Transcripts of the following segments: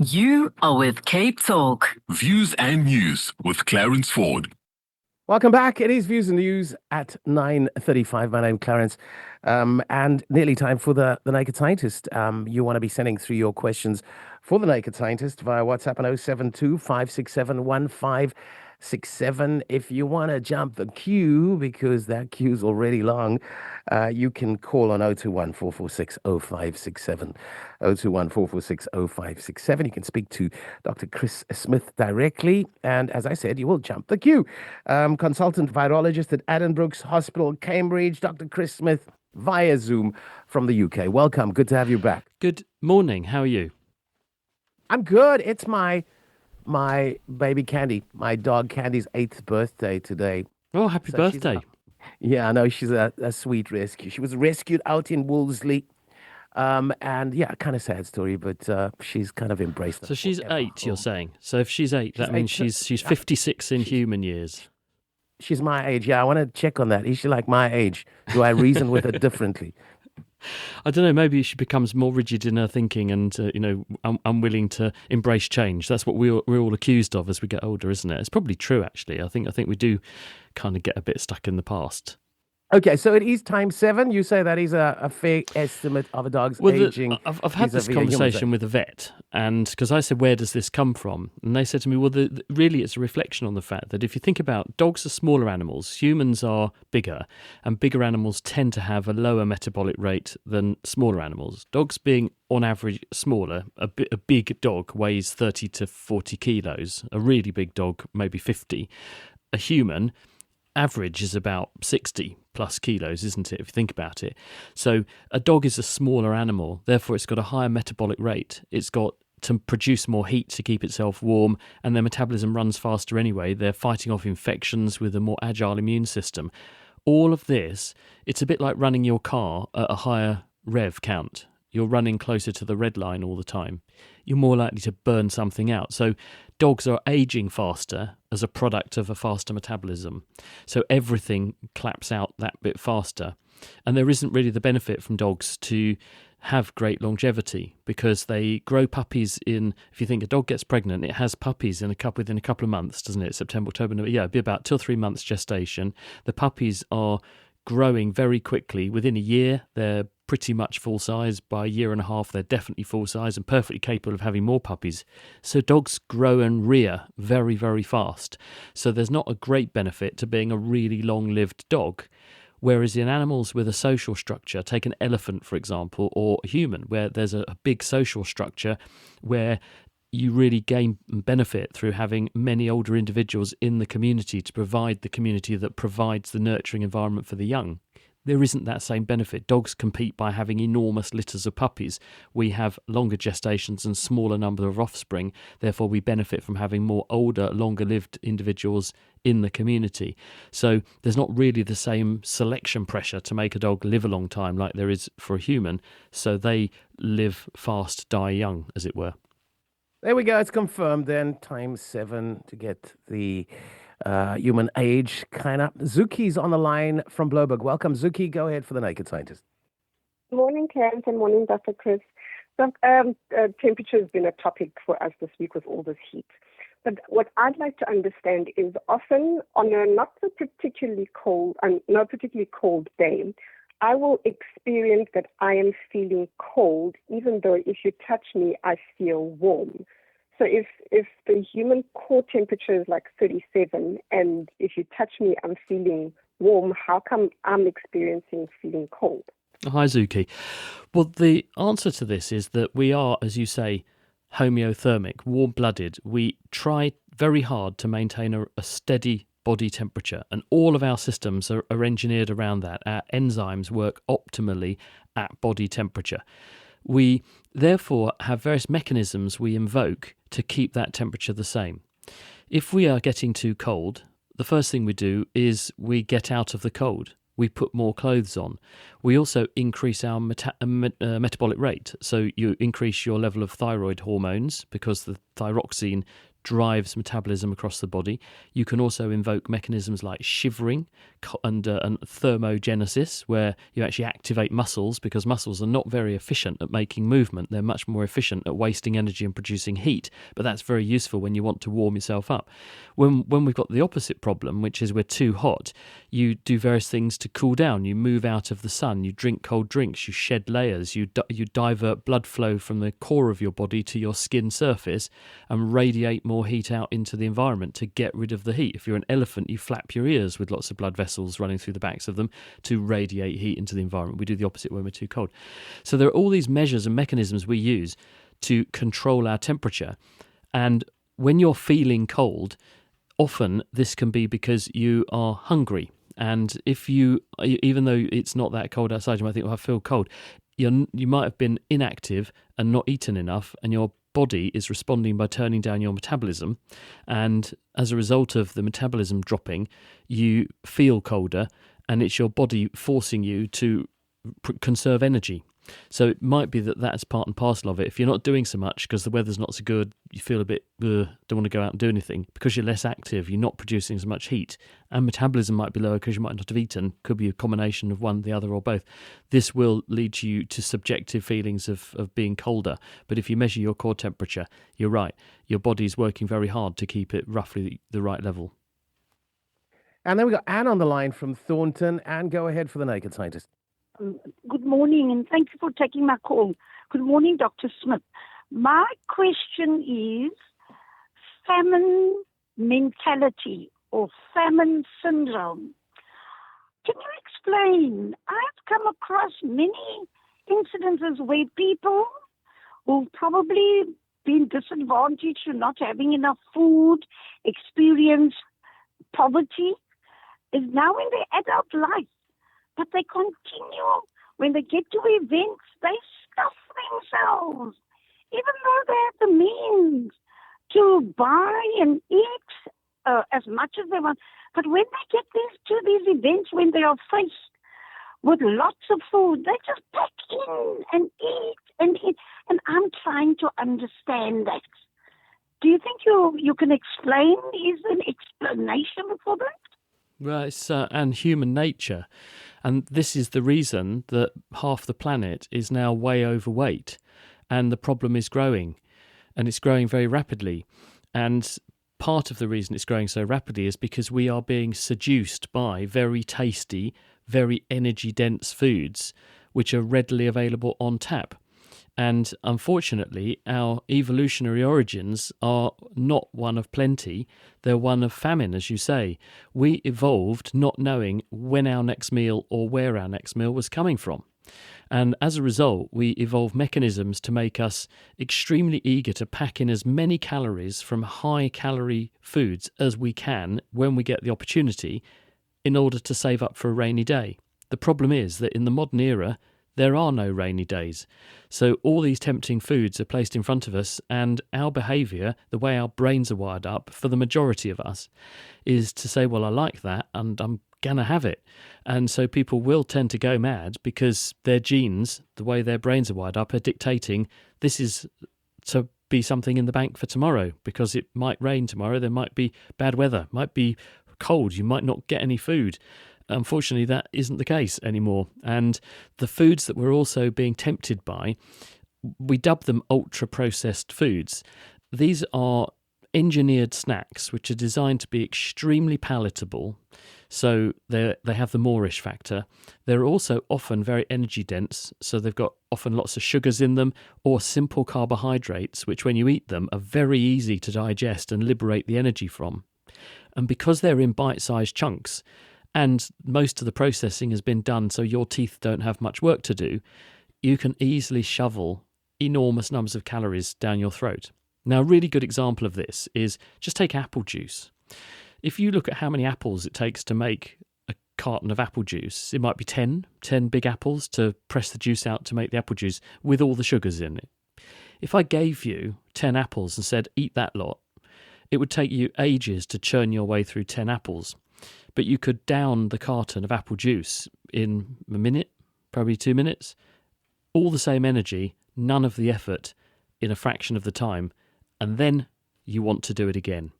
You are with Cape Talk. Views and News with Clarence Ford. Welcome back. It is Views and News at 9:35. My name's Clarence, and nearly time for the Naked Scientist. You want to be sending through your questions for the Naked Scientist via WhatsApp on 072 567 1567. If you want to jump the queue, because that queue's already long, you can call on 021 446 0567. 021 446 0567. You can speak to Dr. Chris Smith directly. And as I said, you will jump the queue. Consultant virologist at Addenbrooke's Hospital, Cambridge, Dr. Chris Smith, via Zoom from the UK. Welcome. Good to have you back. Good morning. How are you? I'm good. It's my baby Candy, my dog Candy's 8th birthday today. Oh, happy birthday. Yeah, I know. She's a sweet rescue. She was rescued out in Wolseley. And yeah, kind of sad story, but she's kind of embraced. So she's 8, you're saying? So if she's 8, that means she's 56 in human years. She's my age. Yeah, I want to check on that. Is she like my age? Do I reason with her differently? I don't know. Maybe she becomes more rigid in her thinking and, unwilling to embrace change. That's what we're all accused of as we get older, isn't it? It's probably true, actually. I think we do kind of get a bit stuck in the past. Okay, so it is times 7. You say that is a fair estimate of a dog's aging. I've had this conversation with a vet, and because I said, where does this come from? And they said to me, well, really it's a reflection on the fact that if you think about dogs are smaller animals, humans are bigger, and bigger animals tend to have a lower metabolic rate than smaller animals. Dogs being on average smaller, a big dog weighs 30 to 40 kilos, a really big dog maybe 50. A human average is about 60 plus kilos, isn't it, if you think about it? So a dog is a smaller animal, therefore it's got a higher metabolic rate. It's got to produce more heat to keep itself warm, and their metabolism runs faster anyway. They're fighting off infections with a more agile immune system. All of this, it's a bit like running your car at a higher rev count. You're running closer to the red line all the time. You're more likely to burn something out. So dogs are aging faster as a product of a faster metabolism. So everything claps out that bit faster. And there isn't really the benefit from dogs to have great longevity because they grow puppies in, if you think a dog gets pregnant, it has puppies within a couple of months, doesn't it? September, October, November. Yeah, it'd be about 2 or 3 months gestation. The puppies are growing very quickly. Within a year, they're pretty much full size. By a year and a half, they're definitely full size and perfectly capable of having more puppies. So dogs grow and rear very, very fast. So there's not a great benefit to being a really long-lived dog. Whereas in animals with a social structure, take an elephant, for example, or a human, where there's a big social structure where you really gain benefit through having many older individuals in the community to provide the community that provides the nurturing environment for the young. There isn't that same benefit. Dogs compete by having enormous litters of puppies. We have longer gestations and smaller number of offspring. Therefore, we benefit from having more older, longer-lived individuals in the community. So there's not really the same selection pressure to make a dog live a long time like there is for a human. So they live fast, die young, as it were. There we go. It's confirmed then. Times 7 to get the human age kind of. Zuki's on the line from Bloberg. Welcome, Zuki. Go ahead for the Naked Scientist. Morning, Clarence, and morning, Dr. Chris. So, temperature has been a topic for us this week with all this heat. But what I'd like to understand is often on a not particularly cold day, I will experience that I am feeling cold, even though if you touch me, I feel warm. So if the human core temperature is like 37, and if you touch me, I'm feeling warm, how come I'm experiencing feeling cold? Hi, Zuki. Well, the answer to this is that we are, as you say, homeothermic, warm-blooded. We try very hard to maintain a steady body temperature, and all of our systems are engineered around that. Our enzymes work optimally at body temperature. We therefore have various mechanisms we invoke to keep that temperature the same. If we are getting too cold, the first thing we do is we get out of the cold. We put more clothes on. We also increase our metabolic rate. So you increase your level of thyroid hormones because the thyroxine drives metabolism across the body. You can also invoke mechanisms like shivering and thermogenesis, where you actually activate muscles, because muscles are not very efficient at making movement. They're much more efficient at wasting energy and producing heat, but that's very useful when you want to warm yourself up. When we've got the opposite problem, which is we're too hot, you do various things to cool down. You move out of the sun, you drink cold drinks, you shed layers, you divert blood flow from the core of your body to your skin surface and radiate more heat out into the environment to get rid of the heat. If you're an elephant, you flap your ears with lots of blood vessels running through the backs of them to radiate heat into the environment. We do the opposite when we're too cold. So there are all these measures and mechanisms we use to control our temperature. And when you're feeling cold, often this can be because you are hungry. And if you, even though it's not that cold outside, you might think, oh, I feel cold. You might have been inactive and not eaten enough, and your body is responding by turning down your metabolism. And as a result of the metabolism dropping, you feel colder, and it's your body forcing you to conserve energy. So it might be that that's part and parcel of it. If you're not doing so much because the weather's not so good, you feel a bit, don't want to go out and do anything. Because you're less active, you're not producing as much heat. And metabolism might be lower because you might not have eaten. Could be a combination of one, the other, or both. This will lead you to subjective feelings of being colder. But if you measure your core temperature, you're right. Your body's working very hard to keep it roughly the right level. And then we got Anne on the line from Thornton. Anne, go ahead for the Naked Scientist. Good morning, and thank you for taking my call. Good morning, Dr. Smith. My question is famine mentality or famine syndrome. Can you explain? I've come across many incidences where people who've probably been disadvantaged to not having enough food, experience poverty, is now in their adult life. But they continue, when they get to events, they stuff themselves, even though they have the means to buy and eat as much as they want. But when they get to these events, when they are faced with lots of food, they just pack in and eat and eat. And I'm trying to understand that. Do you think you can explain? Is there an explanation for that? Well, it's and human nature. And this is the reason that half the planet is now way overweight, and the problem is growing, and it's growing very rapidly. And part of the reason it's growing so rapidly is because we are being seduced by very tasty, very energy-dense foods, which are readily available on tap. And unfortunately, our evolutionary origins are not one of plenty, they're one of famine, as you say. We evolved not knowing when our next meal or where our next meal was coming from. And as a result, we evolved mechanisms to make us extremely eager to pack in as many calories from high-calorie foods as we can when we get the opportunity in order to save up for a rainy day. The problem is that in the modern era, there are no rainy days. So all these tempting foods are placed in front of us, and our behaviour, the way our brains are wired up, for the majority of us, is to say, well, I like that and I'm going to have it. And so people will tend to go mad because their genes, the way their brains are wired up, are dictating this is to be something in the bank for tomorrow, because it might rain tomorrow, there might be bad weather, might be cold, you might not get any food. Unfortunately, that isn't the case anymore. And the foods that we're also being tempted by, we dub them ultra-processed foods. These are engineered snacks which are designed to be extremely palatable. So they have the Moorish factor. They're also often very energy dense, so they've got often lots of sugars in them, or simple carbohydrates, which when you eat them are very easy to digest and liberate the energy from. And because they're in bite-sized chunks, and most of the processing has been done so your teeth don't have much work to do, you can easily shovel enormous numbers of calories down your throat. Now, a really good example of this is just take apple juice. If you look at how many apples it takes to make a carton of apple juice, it might be 10 big apples to press the juice out to make the apple juice with all the sugars in it. If I gave you 10 apples and said, eat that lot, it would take you ages to churn your way through 10 apples. But you could down the carton of apple juice in a minute, probably 2 minutes. All the same energy, none of the effort in a fraction of the time. And then you want to do it again.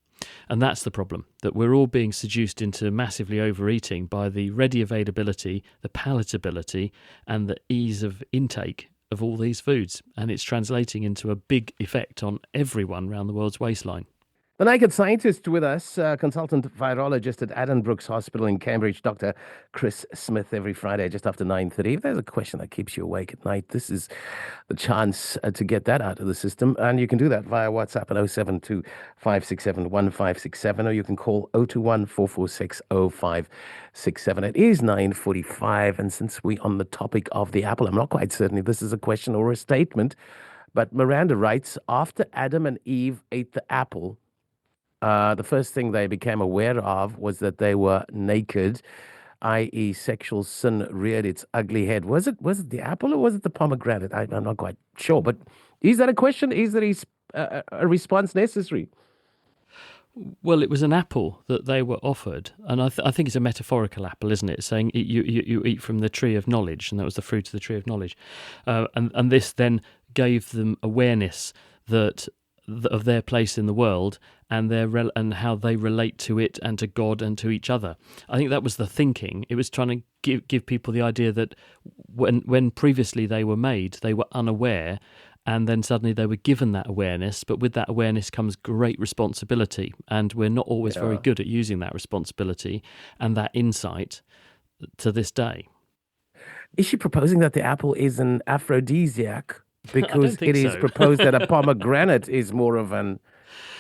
And that's the problem, that we're all being seduced into massively overeating by the ready availability, the palatability, and the ease of intake of all these foods. And it's translating into a big effect on everyone around the world's waistline. The Naked Scientist with us, consultant virologist at Addenbrooke's Hospital in Cambridge, Dr. Chris Smith, every Friday just after 9:30. If there's a question that keeps you awake at night, this is the chance to get that out of the system. And you can do that via WhatsApp at 072 567 1567, or you can call 021 446 0567. It is 9:45, and since we're on the topic of the apple, I'm not quite certain if this is a question or a statement, but Miranda writes, after Adam and Eve ate the apple, the first thing they became aware of was that they were naked, i.e., sexual sin reared its ugly head. Was it the apple or was it the pomegranate? I'm not quite sure. But is that a question? Is there a response necessary? Well, it was an apple that they were offered, and I think it's a metaphorical apple, isn't it? Saying you eat from the tree of knowledge, and that was the fruit of the tree of knowledge, and this then gave them awareness of their place in the world and and how they relate to it and to God and to each other. I think that was the thinking. It was trying to give people the idea that when previously they were made, they were unaware, and then suddenly they were given that awareness. But with that awareness comes great responsibility, and we're not always very good at using that responsibility and that insight to this day. Is she proposing that the apple is an aphrodisiac? Because it is so. proposed that a pomegranate is more of an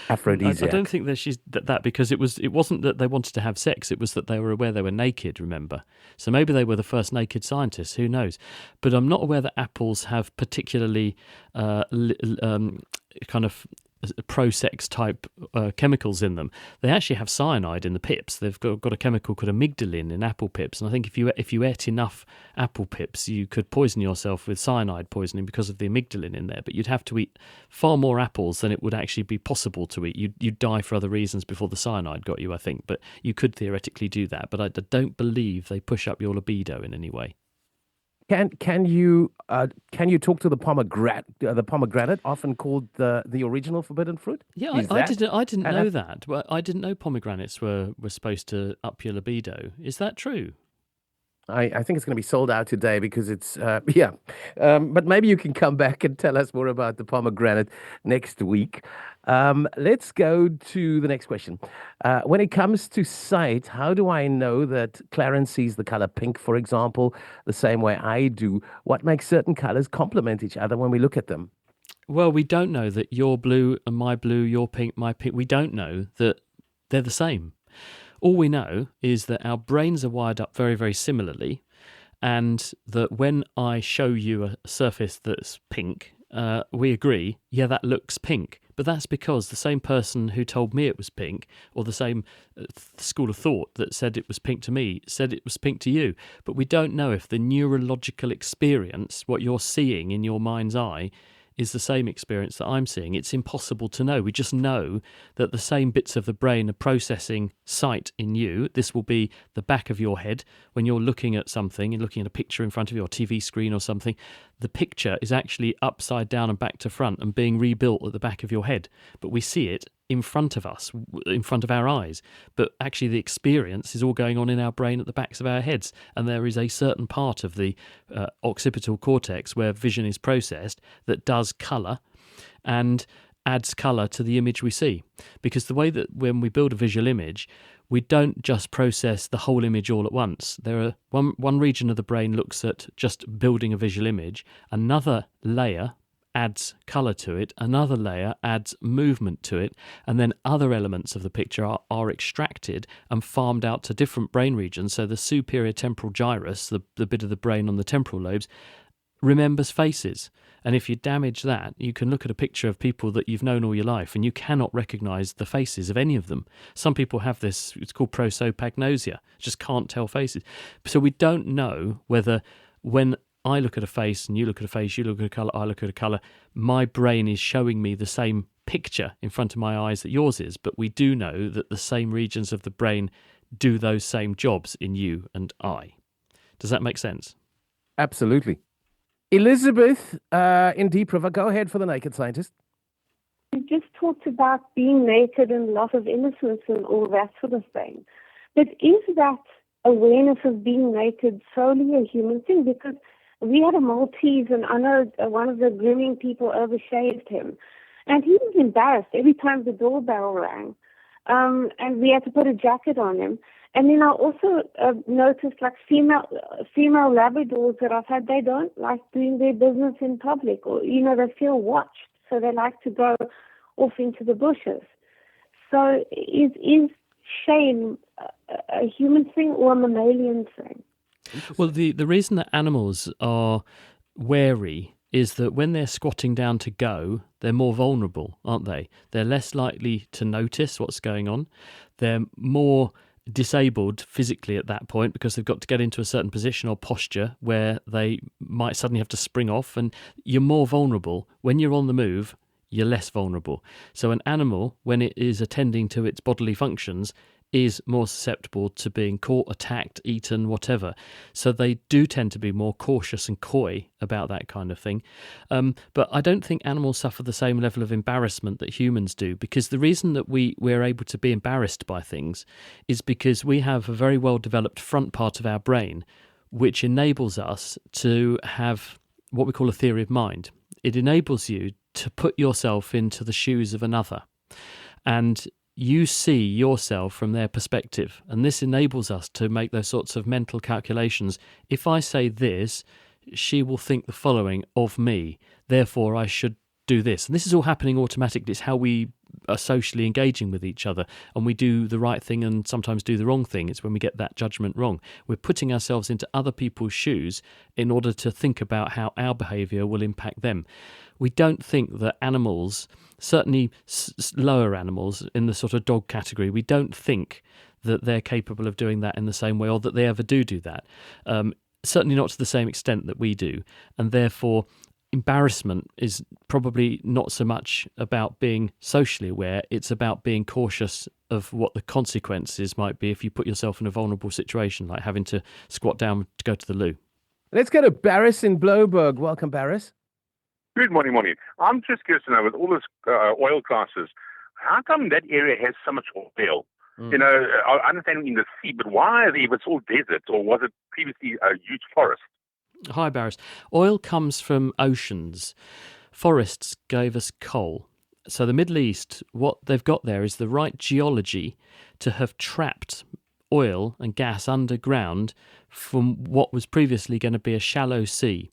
aphrodisiac. I don't think that she's that because it wasn't that they wanted to have sex. It was that they were aware they were naked. Remember, so maybe they were the first naked scientists. Who knows? But I'm not aware that apples have particularly kind of pro-sex type chemicals in them. They actually have cyanide in the pips. They've got a chemical called amygdalin in apple pips, and I think if you ate enough apple pips, you could poison yourself with cyanide poisoning because of the amygdalin in there. But you'd have to eat far more apples than it would actually be possible to eat. You'd die for other reasons before the cyanide got you, I think. But you could theoretically do that. But I don't believe they push up your libido in any way. Can you talk to the pomegranate, often called the original forbidden fruit? Yeah, I didn't know that. Well, I didn't know pomegranates were supposed to up your libido. Is that true? I think it's going to be sold out today because it's but maybe you can come back and tell us more about the pomegranate next week. Let's go to the next question. When it comes to sight, how do I know that Clarence sees the color pink, for example, the same way I do? What makes certain colors complement each other when we look at them? Well, we don't know that your blue and my blue, your pink, my pink. We don't know that they're the same. All we know is that our brains are wired up very, very similarly, and that when I show you a surface that's pink, we agree, yeah, that looks pink. But that's because the same person who told me it was pink, or the same school of thought that said it was pink to me, said it was pink to you. But we don't know if the neurological experience, what you're seeing in your mind's eye, is the same experience that I'm seeing. It's impossible to know. We just know that the same bits of the brain are processing sight in you. This will be the back of your head. When you're looking at something, you're looking at a picture in front of your TV screen or something, the picture is actually upside down and back to front and being rebuilt at the back of your head. But we see it in front of us, in front of our eyes. But actually the experience is all going on in our brain at the backs of our heads. And there is a certain part of the occipital cortex where vision is processed that does colour and adds colour to the image we see. Because the way that when we build a visual image, we don't just process the whole image all at once. There are one region of the brain looks at just building a visual image, another layer adds colour to it, another layer adds movement to it, and then other elements of the picture are extracted and farmed out to different brain regions. So the superior temporal gyrus, the bit of the brain on the temporal lobes, remembers faces. And if you damage that, you can look at a picture of people that you've known all your life and you cannot recognise the faces of any of them. Some people have this, it's called prosopagnosia, just can't tell faces. So we don't know whether when I look at a face and you look at a face, you look at a colour, I look at a colour, my brain is showing me the same picture in front of my eyes that yours is. But we do know that the same regions of the brain do those same jobs in you and I. Does that make sense? Absolutely. Elizabeth in Deep River, go ahead for the Naked Scientist. I'm just talked about being naked and loss of innocence and all that sort of thing. But is that awareness of being naked solely a human thing? Because we had a Maltese, and I know one of the grooming people overshaved him, and he was embarrassed every time the doorbell rang, and we had to put a jacket on him. And then I also noticed, like, female Labradors that I've had, they don't like doing their business in public, or, they feel watched, so they like to go off into the bushes. So is shame a human thing or a mammalian thing? Well, the reason that animals are wary is that when they're squatting down to go, they're more vulnerable, aren't they? They're less likely to notice what's going on. They're more disabled physically at that point because they've got to get into a certain position or posture where they might suddenly have to spring off, and you're more vulnerable. When you're on the move, you're less vulnerable. So an animal, when it is attending to its bodily functions, is more susceptible to being caught, attacked, eaten, whatever. So they do tend to be more cautious and coy about that kind of thing. But I don't think animals suffer the same level of embarrassment that humans do, because the reason that we're able to be embarrassed by things is because we have a very well developed front part of our brain which enables us to have what we call a theory of mind. It enables you to put yourself into the shoes of another, and you see yourself from their perspective, and this enables us to make those sorts of mental calculations. If I say this, she will think the following of me, therefore I should do this. And this is all happening automatically. It's how we are socially engaging with each other, and we do the right thing and sometimes do the wrong thing. It's when we get that judgment wrong. We're putting ourselves into other people's shoes in order to think about how our behaviour will impact them. We don't think that animals, certainly lower animals in the sort of dog category, we don't think that they're capable of doing that in the same way, or that they ever do that. Certainly not to the same extent that we do. And therefore, embarrassment is probably not so much about being socially aware, it's about being cautious of what the consequences might be if you put yourself in a vulnerable situation, like having to squat down to go to the loo. Let's go to Barris in Bloberg. Welcome, Barris. Good morning. I'm just curious to know, with all this oil classes, how come that area has so much oil? I understand in the sea, but why if it's all desert, or was it previously a huge forest? Hi, Barris. Oil comes from oceans. Forests gave us coal. So the Middle East, what they've got there is the right geology to have trapped oil and gas underground from what was previously going to be a shallow sea.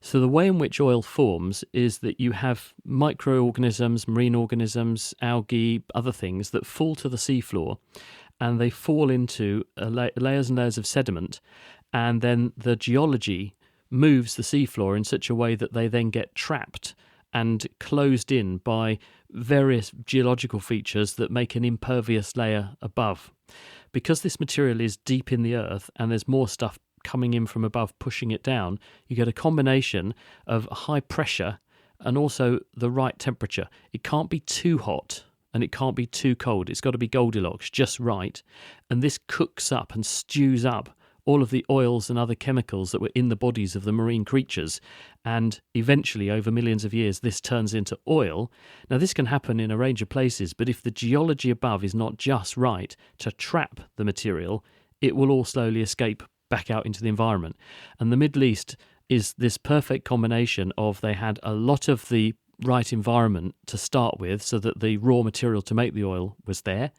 So the way in which oil forms is that you have microorganisms, marine organisms, algae, other things that fall to the seafloor, and they fall into layers and layers of sediment, and then the geology moves the seafloor in such a way that they then get trapped and closed in by various geological features that make an impervious layer above. Because this material is deep in the earth and there's more stuff coming in from above pushing it down, you get a combination of high pressure and also the right temperature. It can't be too hot and it can't be too cold. It's got to be Goldilocks, just right. And this cooks up and stews up all of the oils and other chemicals that were in the bodies of the marine creatures. And eventually, over millions of years, this turns into oil. Now, this can happen in a range of places, but if the geology above is not just right to trap the material, it will all slowly escape back out into the environment. And the Middle East is this perfect combination of they had a lot of the right environment to start with so that the raw material to make the oil was there.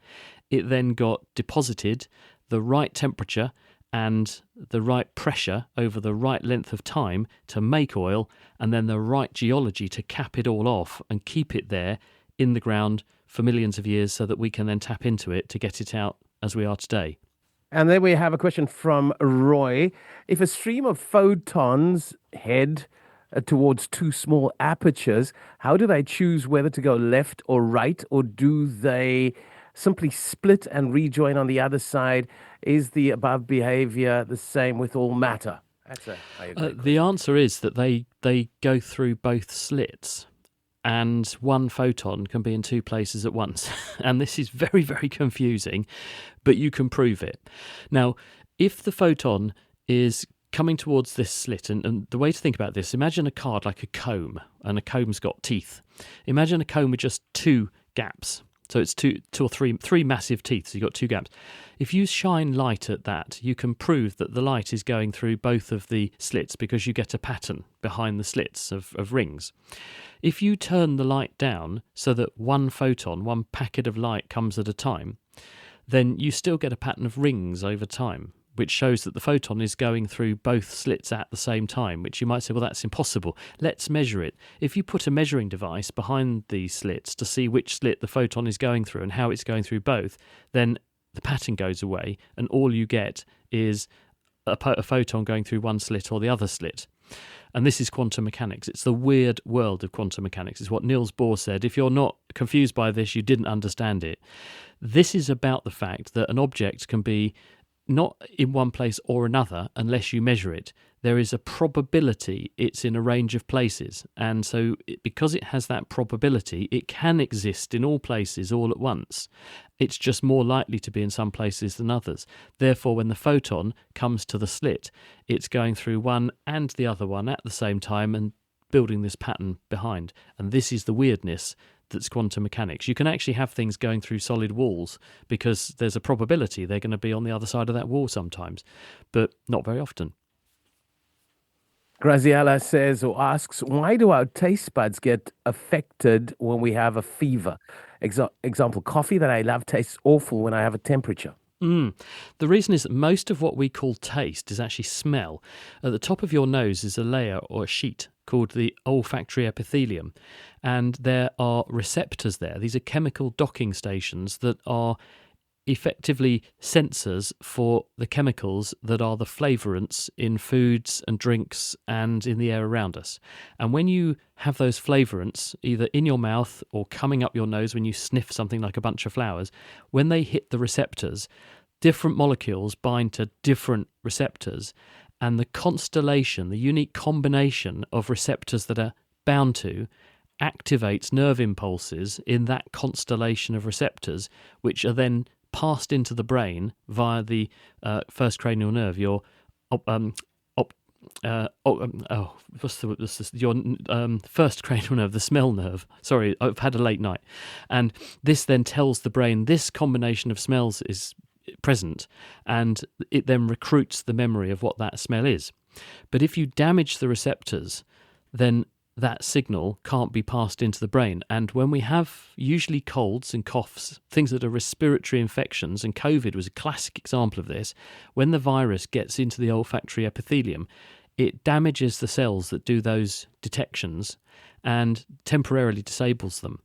It then got deposited, the right temperature and the right pressure over the right length of time to make oil, and then the right geology to cap it all off and keep it there in the ground for millions of years so that we can then tap into it to get it out as we are today. And then we have a question from Roy. If a stream of photons head towards two small apertures, how do they choose whether to go left or right, or do they simply split and rejoin on the other side? Is the above behavior the same with all matter? The answer is that they go through both slits, and one photon can be in two places at once. And this is very, very confusing, but you can prove it. Now, if the photon is coming towards this slit, and the way to think about this, imagine a card like a comb, and a comb's got teeth. Imagine a comb with just two gaps. So it's two or three massive teeth. So you've got two gaps. If you shine light at that, you can prove that the light is going through both of the slits because you get a pattern behind the slits of rings. If you turn the light down so that one photon, one packet of light comes at a time, then you still get a pattern of rings over time, which shows that the photon is going through both slits at the same time, which you might say, well, that's impossible. Let's measure it. If you put a measuring device behind these slits to see which slit the photon is going through and how it's going through both, then the pattern goes away and all you get is a photon going through one slit or the other slit. And this is quantum mechanics. It's the weird world of quantum mechanics. It's what Niels Bohr said. If you're not confused by this, you didn't understand it. This is about the fact that an object can be not in one place or another unless you measure it. There is a probability it's in a range of places. And so because it has that probability, it can exist in all places all at once. It's just more likely to be in some places than others. Therefore, when the photon comes to the slit, it's going through one and the other one at the same time and building this pattern behind. And this is the weirdness that's quantum mechanics. You can actually have things going through solid walls because there's a probability they're going to be on the other side of that wall sometimes, but not very often. Graziella says or asks, why do our taste buds get affected when we have a fever? Example, coffee that I love tastes awful when I have a temperature. The reason is that most of what we call taste is actually smell. At the top of your nose is a layer or a sheet called the olfactory epithelium, and there are receptors there. These are chemical docking stations that are effectively sensors for the chemicals that are the flavorants in foods and drinks and in the air around us. And when you have those flavorants either in your mouth or coming up your nose when you sniff something like a bunch of flowers, when they hit the receptors, different molecules bind to different receptors, and the constellation, the unique combination of receptors that are bound to, activates nerve impulses in that constellation of receptors, which are then passed into the brain via the first cranial nerve, your first cranial nerve, the smell nerve. Sorry, I've had a late night. And this then tells the brain this combination of smells is present, and it then recruits the memory of what that smell is. But if you damage the receptors, then that signal can't be passed into the brain. And when we have usually colds and coughs, things that are respiratory infections, and COVID was a classic example of this, when the virus gets into the olfactory epithelium, it damages the cells that do those detections and temporarily disables them.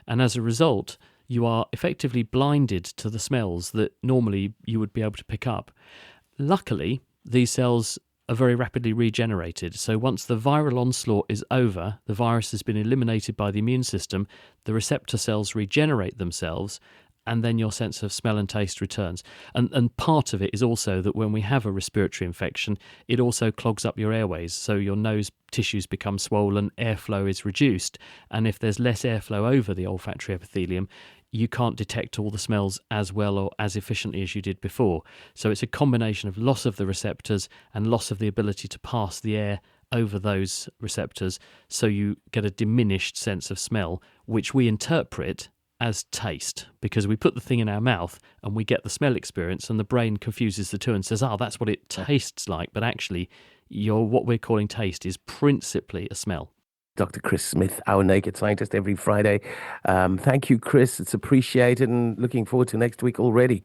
And as a result, you are effectively blinded to the smells that normally you would be able to pick up. Luckily, these cells are very rapidly regenerated. So once the viral onslaught is over, the virus has been eliminated by the immune system, the receptor cells regenerate themselves, and then your sense of smell and taste returns. And part of it is also that when we have a respiratory infection, it also clogs up your airways. So your nose tissues become swollen, airflow is reduced. And if there's less airflow over the olfactory epithelium, you can't detect all the smells as well or as efficiently as you did before. So it's a combination of loss of the receptors and loss of the ability to pass the air over those receptors, so you get a diminished sense of smell, which we interpret as taste, because we put the thing in our mouth and we get the smell experience, and the brain confuses the two and says, that's what it tastes like. But actually, what we're calling taste is principally a smell. Dr. Chris Smith, our Naked Scientist, every Friday. Thank you, Chris. It's appreciated, and looking forward to next week already.